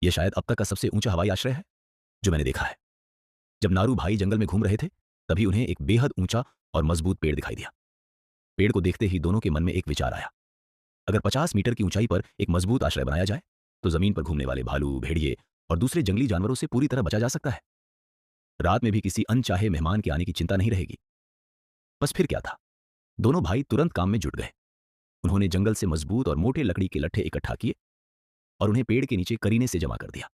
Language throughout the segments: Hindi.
यह शायद अब तक का सबसे ऊंचा हवाई आश्रय है जो मैंने देखा है। जब नारू भाई जंगल में घूम रहे थे, तभी उन्हें एक बेहद ऊंचा और मजबूत पेड़ दिखाई दिया। पेड़ को देखते ही दोनों के मन में एक विचार आया। अगर 50 मीटर की ऊंचाई पर एक मजबूत आश्रय बनाया जाए, तो जमीन पर घूमने वाले भालू, भेड़िए और दूसरे जंगली जानवरों से पूरी तरह बचा जा सकता है। रात में भी किसी अनचाहे मेहमान के आने की चिंता नहीं रहेगी। बस फिर क्या था, दोनों भाई तुरंत काम में जुट गए। उन्होंने जंगल से मजबूत और मोटे लकड़ी के लट्ठे इकट्ठा किए और उन्हें पेड़ के नीचे करीने से जमा कर दिया।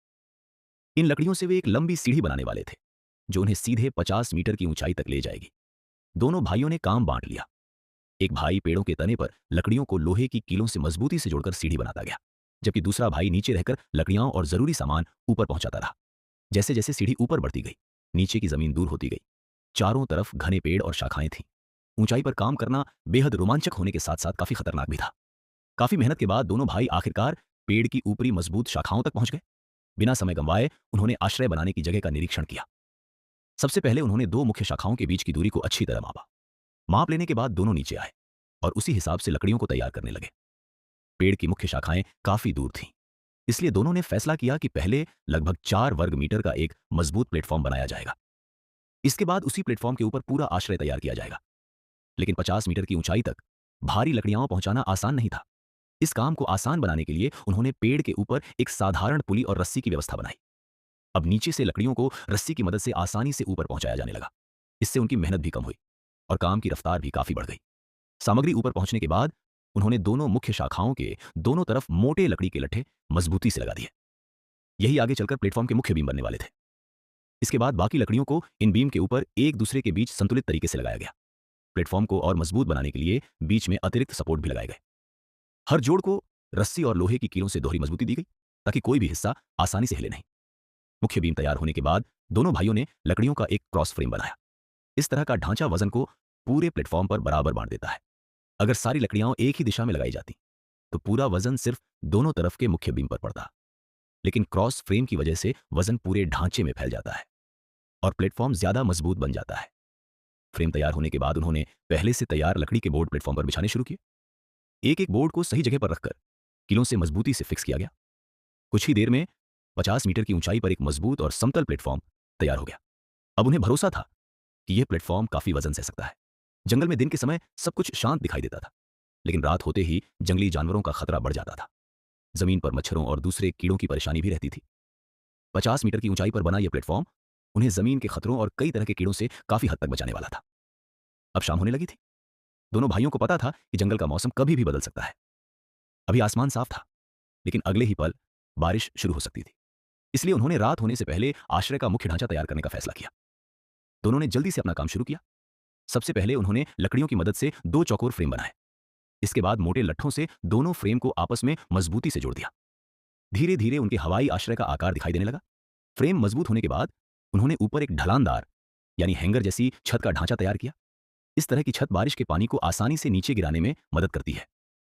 इन लकड़ियों से वे एक लंबी सीढ़ी बनाने वाले थे, जो उन्हें सीधे 50 मीटर की ऊंचाई तक ले जाएगी। दोनों भाइयों ने काम बांट लिया। एक भाई पेड़ों के तने पर लकड़ियों को लोहे की कीलों से मजबूती से जोड़कर सीढ़ी बनाता गया, जबकि दूसरा भाई नीचे रहकर लकड़ियां और जरूरी सामान ऊपर पहुंचाता रहा। जैसे जैसे सीढ़ी ऊपर बढ़ती गई, नीचे की जमीन दूर होती गई। चारों तरफ घने पेड़ और शाखाएं थीं। ऊंचाई पर काम करना बेहद रोमांचक होने के साथ साथ काफी खतरनाक भी था। काफी मेहनत के बाद दोनों भाई आखिरकार पेड़ की ऊपरी मजबूत शाखाओं तक पहुंच गए। बिना समय गंवाए उन्होंने आश्रय बनाने की जगह का निरीक्षण किया। सबसे पहले उन्होंने दो मुख्य शाखाओं के बीच की दूरी को अच्छी तरह मापा। माप लेने के बाद दोनों नीचे आए और उसी हिसाब से लकड़ियों को तैयार करने लगे। पेड़ की मुख्य शाखाएं काफी दूर थीं, इसलिए दोनों ने फैसला किया कि पहले लगभग 4 वर्ग मीटर का एक मजबूत प्लेटफॉर्म बनाया जाएगा। इसके बाद उसी प्लेटफॉर्म के ऊपर पूरा आश्रय तैयार किया जाएगा। लेकिन 50 मीटर की ऊंचाई तक भारी लकड़ियां पहुंचाना आसान नहीं था। इस काम को आसान बनाने के लिए उन्होंने पेड़ के ऊपर एक साधारण पुली और रस्सी की व्यवस्था बनाई। अब नीचे से लकड़ियों को रस्सी की मदद से आसानी से ऊपर पहुंचाया जाने लगा। इससे उनकी मेहनत भी कम हुई और काम की रफ्तार भी काफी बढ़ गई। सामग्री ऊपर पहुंचने के बाद उन्होंने दोनों मुख्य शाखाओं के दोनों तरफ मोटे लकड़ी के लट्ठे मजबूती से लगा दिए। यही आगे चलकर प्लेटफॉर्म के मुख्य बीम बनने वाले थे। इसके बाद बाकी लकड़ियों को इन बीम के ऊपर एक दूसरे के बीच संतुलित तरीके से लगाया गया। प्लेटफॉर्म को और मजबूत बनाने के लिए बीच में अतिरिक्त सपोर्ट भी लगाए गए। हर जोड़ को रस्सी और लोहे की कीलों से दोहरी मजबूती दी गई, ताकि कोई भी हिस्सा आसानी से हिले नहीं। मुख्य बीम तैयार होने के बाद दोनों भाइयों ने लकड़ियों का एक क्रॉस फ्रेम बनाया। इस तरह का ढांचा वजन को पूरे प्लेटफॉर्म पर बराबर बांट देता है। अगर सारी लकड़ियां एक ही दिशा में लगाई जाती, तो पूरा वजन सिर्फ दोनों तरफ के मुख्य बीम पर पड़ता। लेकिन क्रॉस फ्रेम की वजह से वजन पूरे ढांचे में फैल जाता है और प्लेटफॉर्म ज्यादा मजबूत बन जाता है। फ्रेम तैयार होने के बाद उन्होंने पहले से तैयार लकड़ी के बोर्ड प्लेटफॉर्म पर बिछाने शुरू किए। एक एक बोर्ड को सही जगह पर रखकर कीलों से मजबूती से फिक्स किया गया। कुछ ही देर में 50 मीटर की ऊंचाई पर एक मजबूत और समतल प्लेटफॉर्म तैयार हो गया। अब उन्हें भरोसा था कि यह प्लेटफॉर्म काफी वजन सह सकता है। जंगल में दिन के समय सब कुछ शांत दिखाई देता था, लेकिन रात होते ही जंगली जानवरों का खतरा बढ़ जाता था। जमीन पर मच्छरों और दूसरे कीड़ों की परेशानी भी रहती थी। 50 मीटर की ऊंचाई पर बना यह प्लेटफॉर्म उन्हें जमीन के खतरों और कई तरह के कीड़ों से काफी हद तक बचाने वाला था। अब शाम होने लगी थी। दोनों भाइयों को पता था कि जंगल का मौसम कभी भी बदल सकता है। अभी आसमान साफ था, लेकिन अगले ही पल बारिश शुरू हो सकती थी। इसलिए उन्होंने रात होने से पहले आश्रय का मुख्य ढांचा तैयार करने का फैसला किया। दोनों ने जल्दी से अपना काम शुरू किया। सबसे पहले उन्होंने लकड़ियों की मदद से दो चौकोर फ्रेम बनाए। इसके बाद मोटे लट्ठों से दोनों फ्रेम को आपस में मजबूती से जोड़ दिया। धीरे धीरे उनके हवाई आश्रय का आकार दिखाई देने लगा। फ्रेम मजबूत होने के बाद उन्होंने ऊपर एक ढलानदार यानी हैंगर जैसी छत का ढांचा तैयार किया। इस तरह की छत बारिश के पानी को आसानी से नीचे गिराने में मदद करती है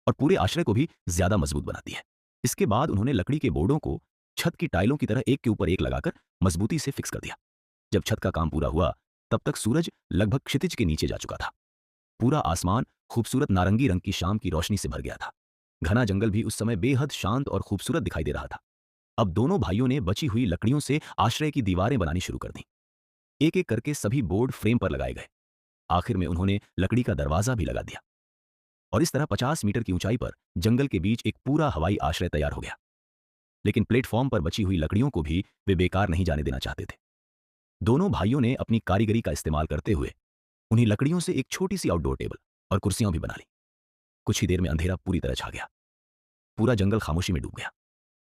और पूरे आश्रय को भी ज्यादा मजबूत बनाती है। इसके बाद उन्होंने लकड़ी के बोर्डों को छत की टाइलों की तरह एक के ऊपर एक लगाकर मजबूती से फिक्स कर दिया। जब छत का काम पूरा हुआ, तब तक सूरज लगभग क्षितिज के नीचे जा चुका था। पूरा आसमान खूबसूरत नारंगी रंग की शाम की रोशनी से भर गया था। घना जंगल भी उस समय बेहद शांत और खूबसूरत दिखाई दे रहा था। अब दोनों भाइयों ने बची हुई लकड़ियों से आश्रय की दीवारें बनानी शुरू कर दी। एक एक करके सभी बोर्ड फ्रेम पर लगाए गए। आखिर में उन्होंने लकड़ी का दरवाजा भी लगा दिया और इस तरह 50 मीटर की ऊंचाई पर जंगल के बीच एक पूरा हवाई आश्रय तैयार हो गया। लेकिन प्लेटफॉर्म पर बची हुई लकड़ियों को भी वे बेकार नहीं जाने देना चाहते थे। दोनों भाइयों ने अपनी कारीगरी का इस्तेमाल करते हुए उन्हीं लकड़ियों से एक छोटी सी आउटडोर टेबल और कुर्सियां भी बना ली। कुछ ही देर में अंधेरा पूरी तरह छा गया। पूरा जंगल खामोशी में डूब गया।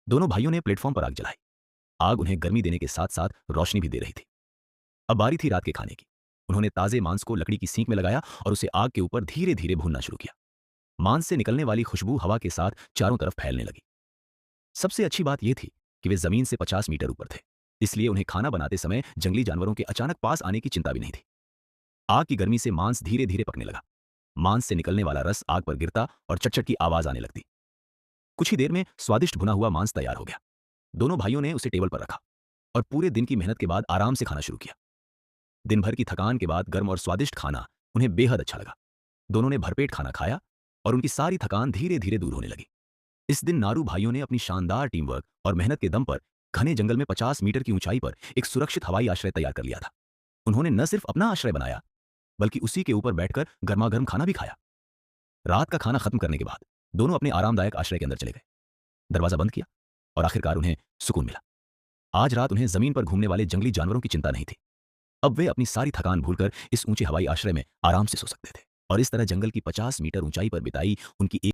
दोनों भाइयों ने प्लेटफॉर्म पर आग जलाई। आग उन्हें गर्मी देने के साथ साथ रोशनी भी दे रही थी। अब बारी थी रात के खाने की। उन्होंने ताजे मांस को लकड़ी की सींक में लगाया और उसे आग के ऊपर धीरे धीरे भूनना शुरू किया। मांस से निकलने वाली खुशबू हवा के साथ चारों तरफ फैलने लगी। सबसे अच्छी बात यह थी कि वे जमीन से 50 मीटर ऊपर थे, इसलिए उन्हें खाना बनाते समय जंगली जानवरों के अचानक पास आने की चिंता भी नहीं थी। आग की गर्मी से मांस धीरे धीरे पकने लगा। मांस से निकलने वाला रस आग पर गिरता और चटचट की आवाज आने लगती। कुछ ही देर में स्वादिष्ट भुना हुआ मांस तैयार हो गया। दोनों भाइयों ने उसे टेबल पर रखा और पूरे दिन की मेहनत के बाद आराम से खाना शुरू किया। दिन भर की थकान के बाद गर्म और स्वादिष्ट खाना उन्हें बेहद अच्छा लगा। दोनों ने भरपेट खाना खाया और उनकी सारी थकान धीरे धीरे दूर होने लगी। इस दिन नारू भाइयों ने अपनी शानदार टीम वर्क और मेहनत के दम पर घने जंगल में 50 मीटर की ऊंचाई पर एक सुरक्षित हवाई आश्रय तैयार कर लिया था। उन्होंने न सिर्फ अपना आश्रय बनाया, बल्कि उसी के ऊपर बैठकर गर्मा-गर्म खाना भी खाया। रात का खाना खत्म करने के बाद दोनों अपने आरामदायक आश्रय के अंदर चले गए, दरवाजा बंद किया और आखिरकार उन्हें सुकून मिला। आज रात उन्हें जमीन पर घूमने वाले जंगली जानवरों की चिंता नहीं थी। अब वे अपनी सारी थकान भूलकर इस ऊंचे हवाई आश्रय में आराम से सो सकते थे। और इस तरह जंगल की 50 मीटर ऊंचाई पर बिताई उनकी